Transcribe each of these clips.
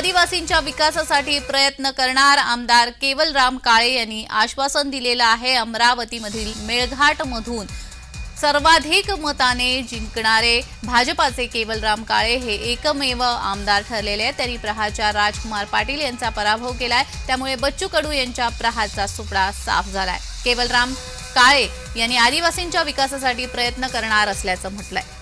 आदिवासींच्या विकासासाठी प्रयत्न करणार आमदार केवलराम काळे यांनी आश्वासन दिलेलं आहे। अमरावतीमधील मेळघाटमधून सर्वाधिक मताने जिंकणारे भाजपाचे केवलराम काळे हे एकमेव आमदार ठरलेले आहेत। त्यांनी प्रहारच्या राजकुमार पाटील यांचा पराभव केलाय, त्यामुळे बच्चू कडू यांच्या प्रहारचा सुपडा साफ झालाय। केवलराम काळे यांनी आदिवासींच्या विकासासाठी प्रयत्न करणार असल्याचं म्हटलंय।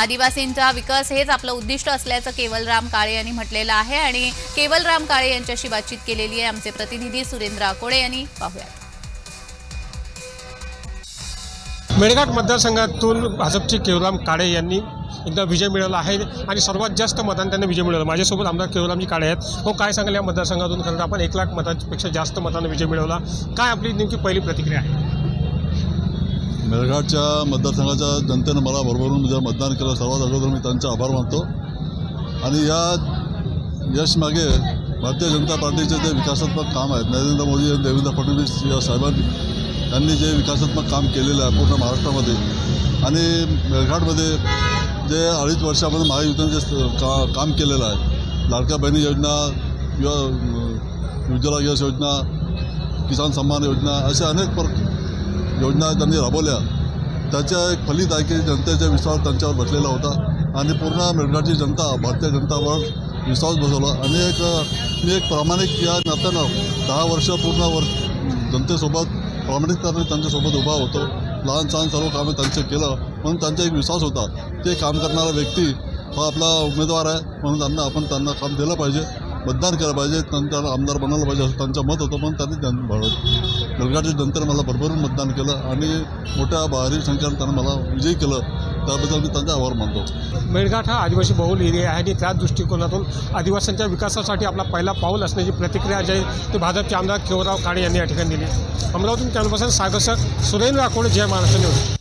आदिवासींचा विकास हेच आपलं उद्दिष्ट असल्याचं केवलराम काळे यांनी म्हटलेलं आहे आणि केवलराम काळे यांच्याशी बातचीत केलेली आहे आमचे प्रतिनिधी सुरेंद्र आकोडे यांनी। पाहूया। मेळघाट मतदारसंघातून भाजपचे केवलराम काळे यांनी एकदा विजय मिळवला आहे आणि सर्वात जास्त मतांनी त्यांनी विजय मिळवला। माझ्यासोबत आमदार केवलरामजी काळे आहेत। हो, काय सांगाल या मतदारसंघातून? खरं आपण 1 लाख मतांपेक्षा जास्त मतांनी विजय मिळवला, काय आपली नेमकी पहिली प्रतिक्रिया आहे? मेळघाटच्या मतदारसंघाच्या जनतेनं मला भरभरून मतदान केलं, सर्वात अगोदर मी त्यांचे आभार मानतो। आणि या यशमागे भारतीय जनता पार्टीचे जे विकासात्मक काम आहेत, नरेंद्र मोदी आणि देवेंद्र फडणवीस या साहेबांनी त्यांनी जे विकासात्मक काम केलेलं आहे पूर्ण महाराष्ट्रामध्ये आणि मेळघाटमध्ये जे 2.5 वर्षामध्ये महायुतीने जे काम केलेलं आहे, लाडक्या बहिणी योजना किंवा उज्ज्वला गॅस योजना, किसान सन्मान योजना, अशा अनेक योजना त्यांनी राबवल्या। त्याच्या एक फलित आहे की जनतेचा विश्वास त्यांच्यावर बसलेला होता आणि पूर्ण मेळघाटची जनता भारतीय जनतावर विश्वास बसवला। आणि मी एक प्रामाणिक या नात्यानं 10 वर्ष पूर्ण जनतेसोबत प्रामाणिकपणे त्यांच्यासोबत उभा होतो। लहान सहान सर्व कामं त्यांचे केलं म्हणून त्यांचा एक विश्वास होता। ते काम करणारा व्यक्ती हा आपला उमेदवार आहे म्हणून त्यांना काम दिलं पाहिजे, मतदान केलं पाहिजे, त्यांना आमदार बनायला पाहिजे असं त्यांचं मत होतं। पण त्यांनी मेळघाटच्या जनतेनं मला भरभरून मतदान केलं आणि मोठ्या भारी संख्येने त्यांनी मला विजयी केलं, त्याबद्दल मी त्यांचा आभार मानतो। मेळघाट हा आदिवासी बहुल एरिया आहे आणि त्याच दृष्टिकोनातून आदिवासींच्या विकासासाठी आपला पहिला पाऊल असण्याची प्रतिक्रिया जी आहे ते भाजपचे आमदार केवलराम काळे यांनी या ठिकाणी दिली। अमरावतीतून कॅनव्हासर सागर सुरेंद्र आकोडे, जय महाराष्ट्र न्यूज।